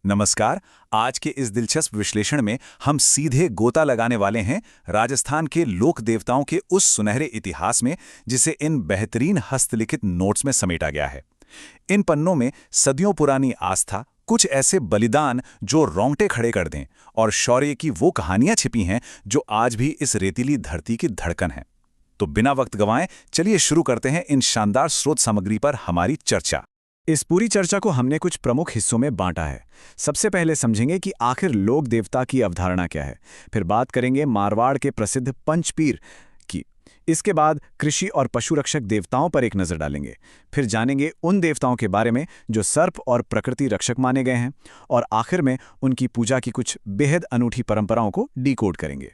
नमस्कार। आज के इस दिलचस्प विश्लेषण में हम सीधे गोता लगाने वाले हैं राजस्थान के लोक देवताओं के उस सुनहरे इतिहास में जिसे इन बेहतरीन हस्तलिखित नोट्स में समेटा गया है। इन पन्नों में सदियों पुरानी आस्था, कुछ ऐसे बलिदान जो रोंगटे खड़े कर दें और शौर्य की वो कहानियां छिपी हैं जो आज भी इस रेतीली धरती की धड़कन है। तो बिना वक्त गंवाए चलिए शुरू करते हैं इन शानदार स्रोत सामग्री पर हमारी चर्चा। इस पूरी चर्चा को हमने कुछ प्रमुख हिस्सों में बांटा है। सबसे पहले समझेंगे कि आखिर लोक देवता की अवधारणा क्या है। फिर बात करेंगे मारवाड़ के प्रसिद्ध पंचपीर की। इसके बाद कृषि और पशु रक्षक देवताओं पर एक नज़र डालेंगे। फिर जानेंगे उन देवताओं के बारे में जो सर्प और प्रकृति रक्षक माने गए हैं, और आखिर में उनकी पूजा की कुछ बेहद अनूठी परंपराओं को डिकोड करेंगे।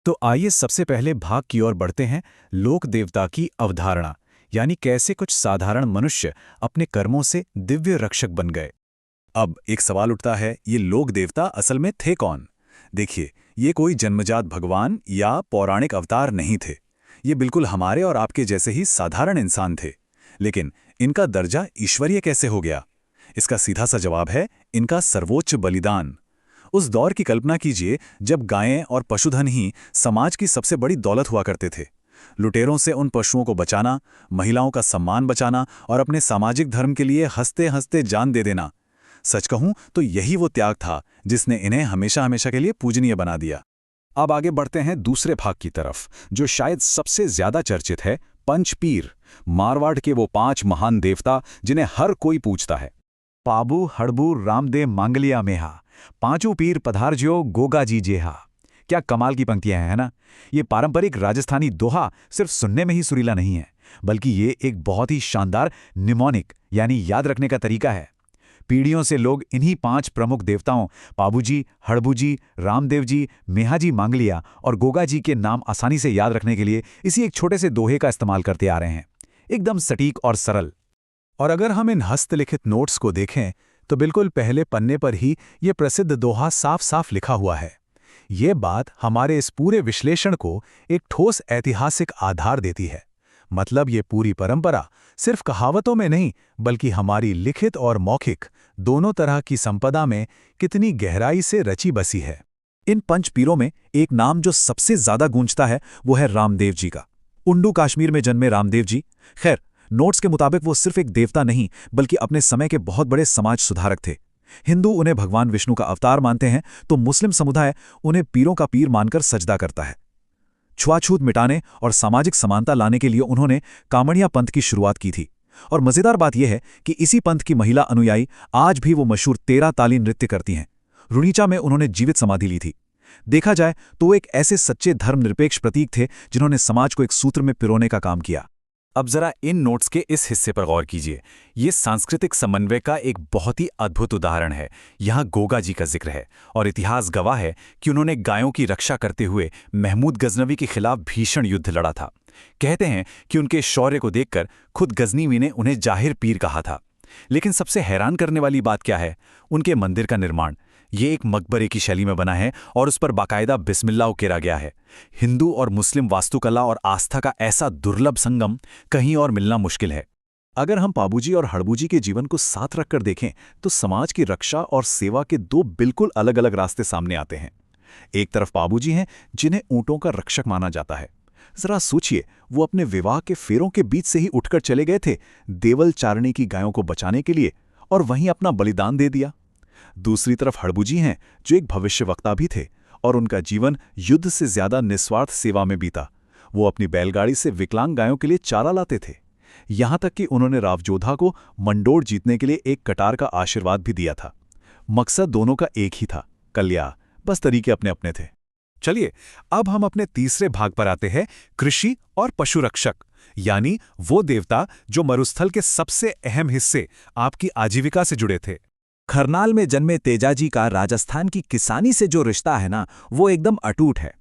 तो आइए सबसे पहले भाग की ओर बढ़ते हैं, लोक देवता की अवधारणा, यानी कैसे कुछ साधारण मनुष्य अपने कर्मों से दिव्य रक्षक बन गए। अब एक सवाल उठता है, ये लोक देवता असल में थे कौन? देखिए, ये कोई जन्मजात भगवान या पौराणिक अवतार नहीं थे। ये बिल्कुल हमारे और आपके जैसे ही साधारण इंसान थे। लेकिन इनका दर्जा ईश्वरीय कैसे हो गया? इसका सीधा सा जवाब है इनका सर्वोच्च बलिदान। उस दौर की कल्पना कीजिए जब गायें और पशुधन ही समाज की सबसे बड़ी दौलत हुआ करते थे। लुटेरों से उन पशुओं को बचाना, महिलाओं का सम्मान बचाना और अपने सामाजिक धर्म के लिए हंसते हंसते जान दे देना। सच कहूं तो यही वो त्याग था जिसने इन्हें हमेशा हमेशा के लिए पूजनीय बना दिया। अब आगे बढ़ते हैं दूसरे भाग की तरफ, जो शायद सबसे ज्यादा चर्चित है, पंचपीर, मारवाड़ के वो 5 महान देवता जिन्हें हर कोई पूछता है। पाबू हड़बू रामदेव मांगलिया मेहा, पांचों पीर पधारज्यो गोगा जी जेहा। क्या कमाल की पंक्तियां हैं, है ना? ये पारंपरिक राजस्थानी दोहा सिर्फ सुनने में ही सुरीला नहीं है, बल्कि ये एक बहुत ही शानदार निमोनिक यानी याद रखने का तरीका है। पीढ़ियों से लोग इन्हीं 5 प्रमुख देवताओं पाबूजी, हड़बूजी, रामदेव जी, मेहाजी मांगलिया और गोगा जी के नाम आसानी से याद रखने के लिए इसी एक छोटे से दोहे का इस्तेमाल करते आ रहे हैं। एकदम सटीक और सरल। और अगर हम इन हस्तलिखित नोट्स को देखें तो बिल्कुल पहले पन्ने पर ही ये प्रसिद्ध दोहा साफ साफ लिखा हुआ है। ये बात हमारे इस पूरे विश्लेषण को एक ठोस ऐतिहासिक आधार देती है। मतलब ये पूरी परंपरा सिर्फ कहावतों में नहीं, बल्कि हमारी लिखित और मौखिक दोनों तरह की संपदा में कितनी गहराई से रची बसी है। इन पंचपीरों में एक नाम जो सबसे ज्यादा गूंजता है वो है रामदेव जी का। उंडू कश्मीर में जन्मे रामदेव जी, खैर नोट्स के मुताबिक वो सिर्फ एक देवता नहीं बल्कि अपने समय के बहुत बड़े समाज सुधारक थे। हिंदू उन्हें भगवान विष्णु का अवतार मानते हैं तो मुस्लिम समुदाय उन्हें पीरों का पीर मानकर सजदा करता है। छुआछूत मिटाने और सामाजिक समानता लाने के लिए उन्होंने कामड़िया पंथ की शुरुआत की थी। और मजेदार बात यह है कि इसी पंथ की महिला अनुयायी आज भी वो मशहूर 13 ताली नृत्य करती हैं। रुणीचा में उन्होंने जीवित समाधि ली थी। देखा जाए तो वो एक ऐसे सच्चे धर्मनिरपेक्ष प्रतीक थे जिन्होंने समाज को एक सूत्र में पिरोने का काम किया। अब जरा इन नोट्स के इस हिस्से पर गौर कीजिए। ये सांस्कृतिक समन्वय का एक बहुत ही अद्भुत उदाहरण है। यहाँ गोगा जी का जिक्र है और इतिहास गवाह है कि उन्होंने गायों की रक्षा करते हुए महमूद गजनवी के खिलाफ भीषण युद्ध लड़ा था। कहते हैं कि उनके शौर्य को देखकर खुद गजनवी ने उन्हें जाहिर पीर कहा था। लेकिन सबसे हैरान करने वाली बात क्या है? उनके मंदिर का निर्माण। ये एक मकबरे की शैली में बना है और उस पर बाकायदा बिस्मिल्लाह उकेरा गया है। हिंदू और मुस्लिम वास्तुकला और आस्था का ऐसा दुर्लभ संगम कहीं और मिलना मुश्किल है। अगर हम पाबूजी और हड़बूजी के जीवन को साथ रखकर देखें तो समाज की रक्षा और सेवा के 2 बिल्कुल अलग अलग रास्ते सामने आते हैं। एक तरफ पाबूजी हैं जिन्हें ऊंटों का रक्षक माना जाता है। जरा सोचिए, वो अपने विवाह के फेरों के बीच से ही उठकर चले गए थे देवल चारणी की गायों को बचाने के लिए, और वहीं अपना बलिदान दे दिया। दूसरी तरफ हड़बूजी हैं जो एक भविष्यवक्ता भी थे और उनका जीवन युद्ध से ज्यादा निस्वार्थ सेवा में बीता। वो अपनी बैलगाड़ी से विकलांग गायों के लिए चारा लाते थे। यहां तक कि उन्होंने रावजोधा को मंडोर जीतने के लिए एक कटार का आशीर्वाद भी दिया था। मकसद दोनों का एक ही था, कल्याण। बस तरीके अपने अपने थे। चलिए अब हम अपने तीसरे भाग पर आते हैं, कृषि और पशु रक्षक, यानी वो देवता जो मरुस्थल के सबसे अहम हिस्से आपकी आजीविका से जुड़े थे। खरनाल में जन्मे तेजाजी का राजस्थान की किसानी से जो रिश्ता है ना, वो एकदम अटूट है।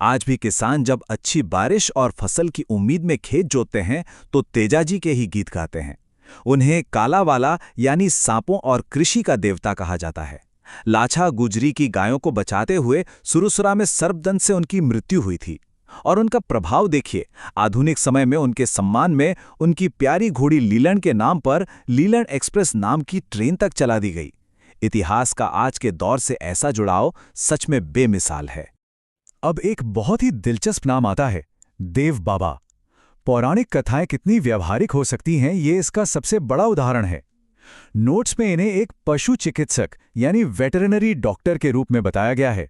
आज भी किसान जब अच्छी बारिश और फसल की उम्मीद में खेत जोतते हैं तो तेजाजी के ही गीत गाते हैं। उन्हें कालावाला यानी सांपों और कृषि का देवता कहा जाता है। लाछा गुजरी की गायों को बचाते हुए सुरसुरा में सर्पदंश से उनकी मृत्यु हुई थी। और उनका प्रभाव देखिए, आधुनिक समय में उनके सम्मान में उनकी प्यारी घोड़ी लीलन के नाम पर लीलन एक्सप्रेस नाम की ट्रेन तक चला दी गई। इतिहास का आज के दौर से ऐसा जुड़ाव सच में बेमिसाल है। अब एक बहुत ही दिलचस्प नाम आता है, देव बाबा। पौराणिक कथाएं कितनी व्यावहारिक हो सकती हैं, ये इसका सबसे बड़ा उदाहरण है। नोट्स में इन्हें एक पशु चिकित्सक यानी वेटरनरी डॉक्टर के रूप में बताया गया है।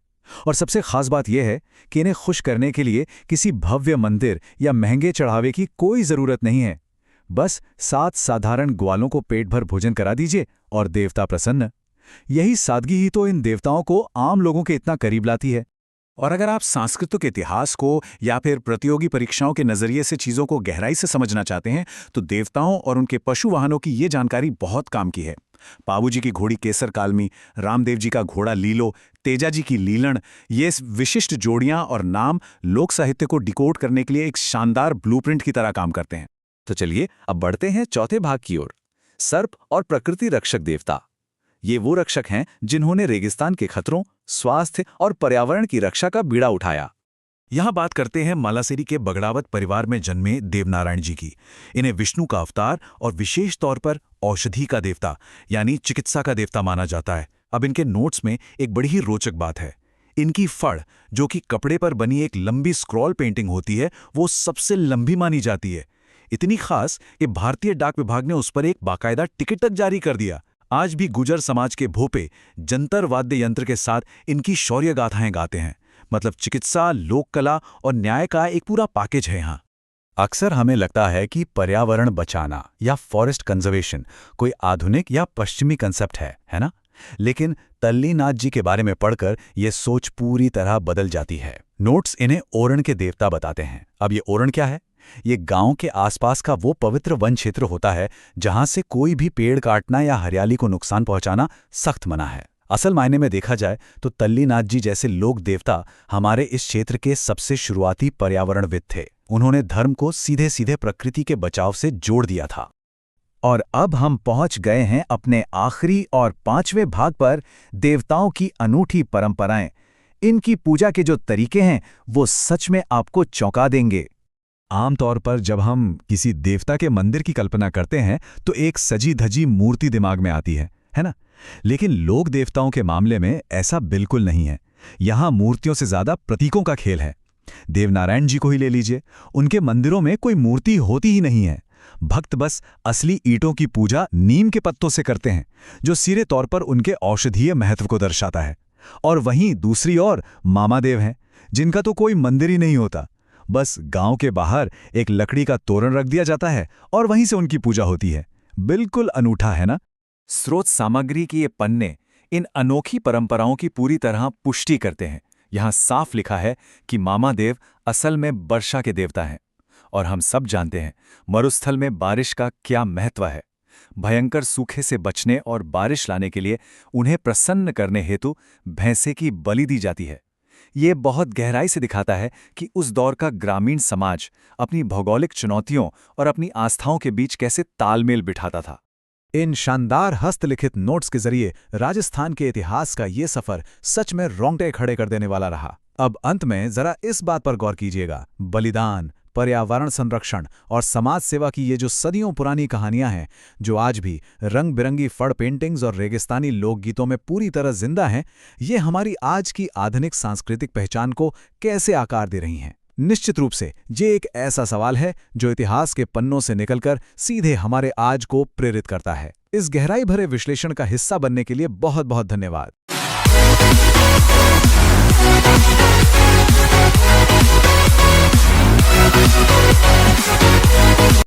और सबसे खास बात यह है कि इन्हें खुश करने के लिए किसी भव्य मंदिर या महंगे चढ़ावे की कोई ज़रूरत नहीं है। बस 7 साधारण ग्वालों को पेट भर भोजन करा दीजिए और देवता प्रसन्न। यही सादगी ही तो इन देवताओं को आम लोगों के इतना करीब लाती है। और अगर आप सांस्कृतिक इतिहास को या फिर प्रतियोगी परीक्षाओं के नज़रिए से चीज़ों को गहराई से समझना चाहते हैं, तो देवताओं और उनके पशु वाहनों की ये जानकारी बहुत काम की है। पाबूजी की घोड़ी केसर कालमी, रामदेव जी का घोड़ा लीलो, तेजा जी की लीलण, ये विशिष्ट जोड़ियां और नाम लोक साहित्य को डिकोड करने के लिए एक शानदार ब्लूप्रिंट की तरह काम करते हैं। तो चलिए अब बढ़ते हैं चौथे भाग की ओर, सर्प और प्रकृति रक्षक देवता। ये वो रक्षक हैं जिन्होंने रेगिस्तान के खतरों, स्वास्थ्य और पर्यावरण की रक्षा का बीड़ा उठाया। यहाँ बात करते हैं मालासेरी के बगड़ावत परिवार में जन्मे देवनारायण जी की। इन्हें विष्णु का अवतार और विशेष तौर पर औषधि का देवता यानी चिकित्सा का देवता माना जाता है। अब इनके नोट्स में एक बड़ी ही रोचक बात है। इनकी फड़, जो कि कपड़े पर बनी एक लंबी स्क्रॉल पेंटिंग होती है, वो सबसे लंबी मानी जाती है। इतनी खास कि भारतीय डाक विभाग ने उस पर एक बाकायदा टिकट तक जारी कर दिया। आज भी गुजर समाज के भोपे जंतर वाद्य यंत्र के साथ इनकी शौर्य गाथाएं गाते हैं। मतलब चिकित्सा, लोक कला और न्याय का एक पूरा पैकेज है यहाँ। अक्सर हमें लगता है कि पर्यावरण बचाना या फॉरेस्ट कंजर्वेशन कोई आधुनिक या पश्चिमी कंसेप्ट है ना? लेकिन तल्लीनाथ जी के बारे में पढ़कर यह सोच पूरी तरह बदल जाती है। नोट्स इन्हें ओरण के देवता बताते हैं। अब ये ओरण क्या है? ये गांव के आसपास का वो पवित्र वन क्षेत्र होता है जहां से कोई भी पेड़ काटना या हरियाली को नुकसान पहुंचाना सख्त मना है। असल मायने में देखा जाए तो तल्लीनाथ जी जैसे लोक देवता हमारे इस क्षेत्र के सबसे शुरुआती पर्यावरणविद थे। उन्होंने धर्म को सीधे सीधे प्रकृति के बचाव से जोड़ दिया था। और अब हम पहुंच गए हैं अपने आखिरी और 5वें भाग पर, देवताओं की अनूठी परंपराएं। इनकी पूजा के जो तरीके हैं वो सच में आपको चौंका देंगे। आमतौर पर जब हम किसी देवता के मंदिर की कल्पना करते हैं तो एक सजी धजी मूर्ति दिमाग में आती है ना? लेकिन लोक देवताओं के मामले में ऐसा बिल्कुल नहीं है। यहाँ मूर्तियों से ज्यादा प्रतीकों का खेल है। देवनारायण जी को ही ले लीजिए, उनके मंदिरों में कोई मूर्ति होती ही नहीं है। भक्त बस असली ईंटों की पूजा नीम के पत्तों से करते हैं, जो सीधे तौर पर उनके औषधीय महत्व को दर्शाता है। और वहीं दूसरी ओर मामादेव हैं, जिनका तो कोई मंदिर ही नहीं होता। बस गांव के बाहर एक लकड़ी का तोरण रख दिया जाता है और वहीं से उनकी पूजा होती है। बिल्कुल अनूठा है ना? स्रोत सामग्री की ये पन्ने इन अनोखी परंपराओं की पूरी तरह पुष्टि करते हैं। यहाँ साफ लिखा है कि मामादेव असल में वर्षा के देवता हैं। और हम सब जानते हैं मरुस्थल में बारिश का क्या महत्व है। भयंकर सूखे से बचने और बारिश लाने के लिए उन्हें प्रसन्न करने हेतु भैंसे की बलि दी जाती है। ये बहुत गहराई से दिखाता है कि उस दौर का ग्रामीण समाज अपनी भौगोलिक चुनौतियों और अपनी आस्थाओं के बीच कैसे तालमेल बिठाता था। इन शानदार हस्तलिखित नोट्स के जरिए राजस्थान के इतिहास का ये सफर सच में रोंगटे खड़े कर देने वाला रहा। अब अंत में जरा इस बात पर गौर कीजिएगा, बलिदान, पर्यावरण संरक्षण और समाज सेवा की ये जो सदियों पुरानी कहानियां हैं, जो आज भी रंग बिरंगी फड़ पेंटिंग्स और रेगिस्तानी लोकगीतों में पूरी तरह जिंदा हैं, ये हमारी आज की आधुनिक सांस्कृतिक पहचान को कैसे आकार दे रही हैं। निश्चित रूप से ये एक ऐसा सवाल है जो इतिहास के पन्नों से निकलकर सीधे हमारे आज को प्रेरित करता है। इस गहराई भरे विश्लेषण का हिस्सा बनने के लिए बहुत बहुत धन्यवाद।